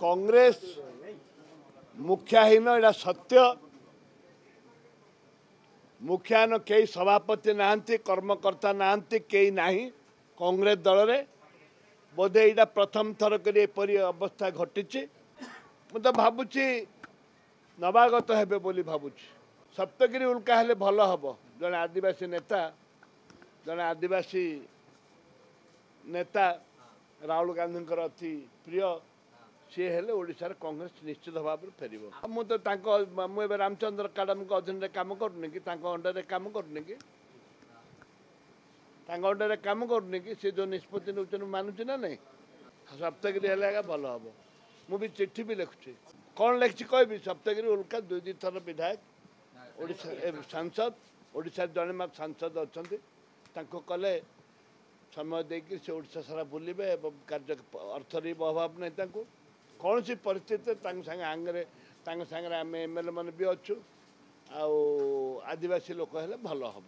कांग्रेस मुखियाहीन एटा सत्य। मुखियान कई सभापति नाहंती, कर्मकर्ता नाहंती, कई नाही कांग्रेस दल रे। बोधे यहाँ प्रथम थर कर एपरी अवस्था घटी। मुझे भावुची नवागत हेबे बोली भावुची। सप्तगिरी उल्का हेले भल हम। जड़े आदिवासी नेता, जड़े आदिवासी नेता राहुल गांधी अति प्रिय सी हेले ओडिशार कांग्रेस निश्चित भाव में फेर। मुझे रामचंद्र काडम अधीन काम करूनी कि अंडर काम करूनी कि अंडर काम करूनी कि सी जो निष्पत्ति नौन मानुची ना नहीं। सप्तगिरी हेले भल हम। मुझे चिट्ठी भी लिखुची। कौन लिखी कहबी? सप्तगिरी उल्का दुई थर विधायक ओडिशा सांसद ओडिशा जड़े मात्र सांसद अच्छा कले समय देकर से ओडिशा सारा बुलवे कार्य अर्थर अभाव नहीं। कौन सी परिस्थिति आगे आम एमएलए मैंने भी अच्छु आदिवासी लोक हेले भल हम।